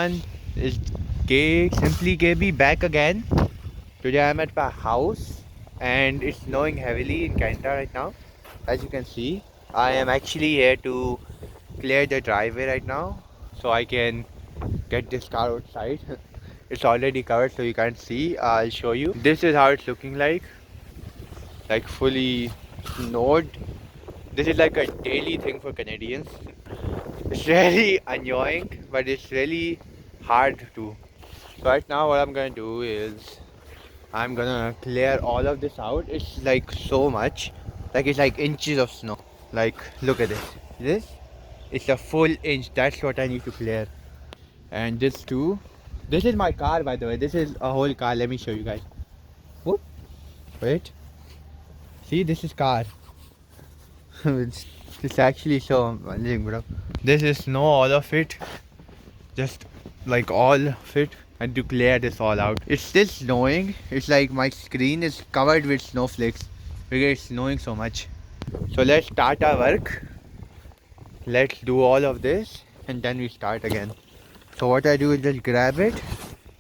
And it's Simply KB back again. Today I'm at my house and it's snowing heavily in Canada right now. As you can see, I am actually here to clear the driveway right now so I can get this car outside. It's already covered so you can't see. I'll show you. This is how it's looking like fully snowed. This is like a daily thing for Canadians. It's really annoying, but it's really hard to. So right now what I'm gonna do is I'm gonna clear all of this out. It's like so much. Like it's like inches of snow. Like look at this. This it's a full inch. That's what I need to clear. And this too. This is my car by the way. This is a whole car. Let me show you guys. Whoop. Wait. See this is car. it's actually so amazing bro. This is snow all of it. Just like all of it. And to clear this all out. It's still snowing. It's like my screen is covered with snowflakes because it's snowing so much. So let's start our work. Let's do all of this and then we start again. So what I do is just grab it,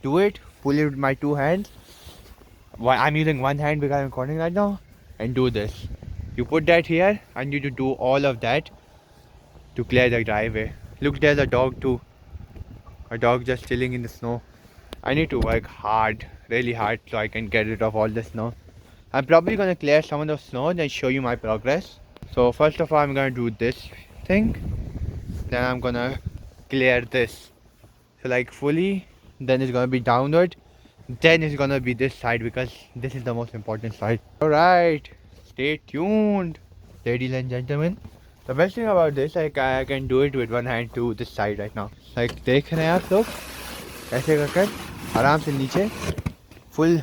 do it, pull it with my two hands. I'm using one hand because I'm recording right now, and do this. You put that here and you do all of that to clear the driveway. Look, there's a dog too. A dog just chilling in the snow. I need to work hard, really hard, so I can get rid of all the snow. I'm probably gonna clear some of the snow and show you my progress. So first of all, I'm gonna do this thing. Then I'm gonna clear this. So like fully, then it's gonna be downward. Then it's gonna be this side because this is the most important side. Alright, stay tuned, ladies and gentlemen. The best thing about this, like I can do it with one hand to this side right now. Like देख रहे हैं आप लोग ऐसे कर आराम से नीचे फुल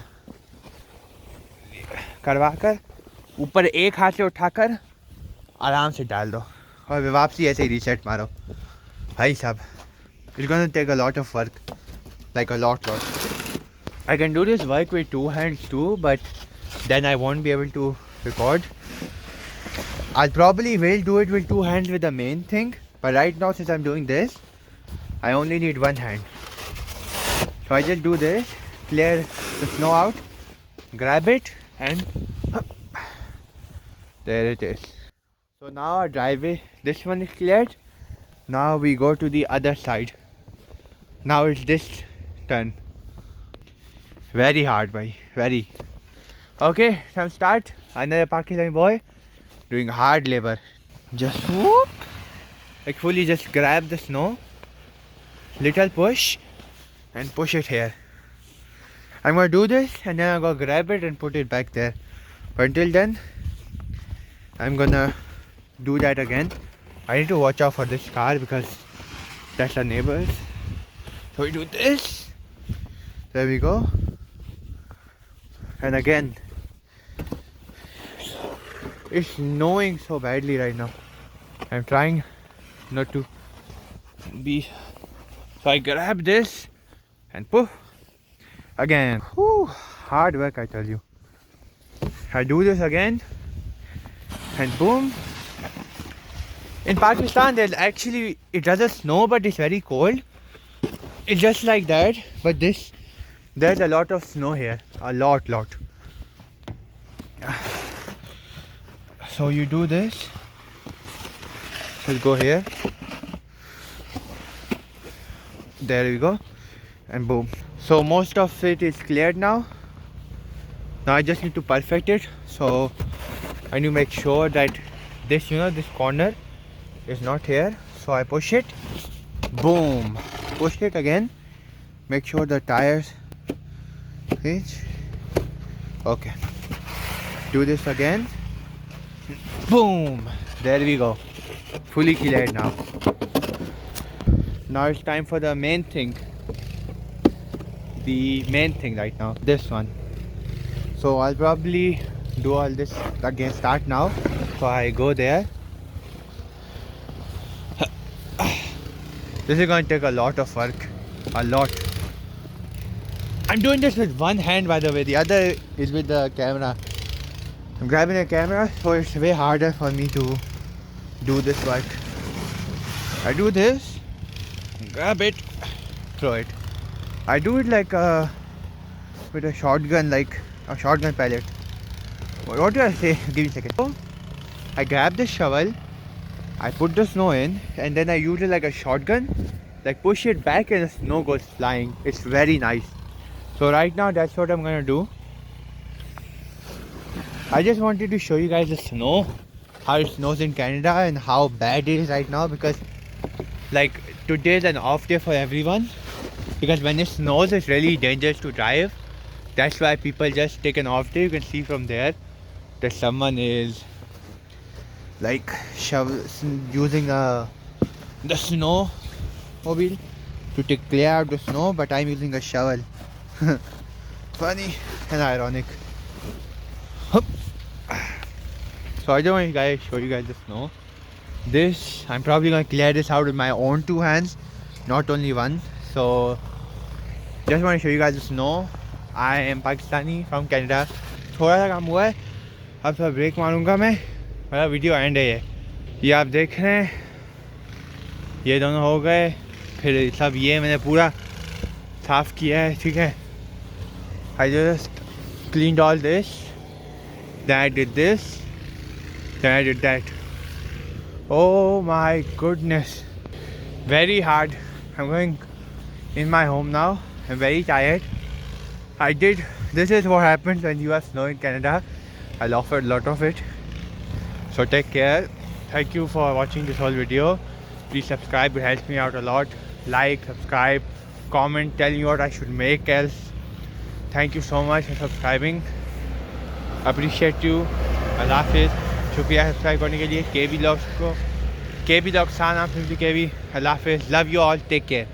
करवा कर ऊपर एक हाथ से उठाकर आराम से डाल दो और वापसी ऐसे ही रीसेट मारो भाई साहब. It's gonna take a lot of work, like a lot. I can do this work with two hands too, but then I won't be able to record. I probably will do it with two hands with the main thing, but right now since I'm doing this, I only need one hand. So I just do this, clear the snow out, grab it, and there it is. So now our driveway, this one is cleared. Now we go to the other side. Now it's this turn. Very hard, bhai. Very. Okay, time start. Another Pakistani boy doing hard labor. Just whoop. Like fully just grab the snow. Little push. And push it here. I'm gonna do this and then I'm gonna grab it and put it back there. But until then, I'm gonna do that again. I need to watch out for this car because that's our neighbors. So we do this. There we go. And again, it's snowing so badly right now. I'm trying not to be. So I grab this and poof. Again. Whew, hard work, I tell you. I do this again and boom. In Pakistan, there's actually, it doesn't snow, but it's very cold. It's just like that, but there's a lot of snow here. A lot. So you do this. Let's go here. There we go. And boom. So most of it is cleared now. Now I just need to perfect it. So I need to make sure that this, this corner is not here. So I push it. Boom. Push it again. Make sure the tires reach. Okay. Do this again. Boom. There we go. Fully cleared now. Now it's time for the main thing. The main thing right now. This one. So I'll probably do all this again. Start now. So I go there. This is going to take a lot of work. A lot. I'm doing this with one hand by the way. The other is with the camera. I'm grabbing a camera, so it's way harder for me to do this work. I do this, grab it, throw it. I do it like with a shotgun, like a shotgun pellet. What do I say? Give me a second. So I grab the shovel, I put the snow in, and then I use it like a shotgun, like push it back and the snow goes flying. It's very nice. So right now that's what I'm gonna do. I just wanted to show you guys the snow, how it snows in Canada and how bad it is right now, because like today is an off day for everyone, because when it snows it's really dangerous to drive. That's why people just take an off day. You can see from there that someone is like using the snow mobile to take clear out the snow, but I'm using a shovel. Funny and ironic. Hup. So I just want to show you guys the snow. This, I'm probably going to clear this out with my own two hands, not only one. So just want to show you guys the snow. I am Pakistani from Canada. थोड़ा सा काम हुआ है, अब थोड़ा break मारूंगा मैं, मेरा वीडियो एंड है ये आप देख रहे हैं, ये दोनों हो गए, फिर सब ये मैंने पूरा साफ़ किया है, ठीक है. I just cleaned all this, then I did this, then I did that. Oh my goodness, very hard. I'm going in my home now. I'm very tired. This is what happens when you have snow in Canada. I'll offer a lot of it. So take care. Thank you for watching this whole video. Please subscribe, it helps me out a lot. Like, subscribe, comment, tell me what I should make else. Thank you so much for subscribing. Appreciate you. अल्लाह हाफिज़. शुक्रिया subscribe करने के लिए. KB Vlogs को, KB Vlogs सा नाम, KB. अल्लाह हाफिज़. Love you all. Take care.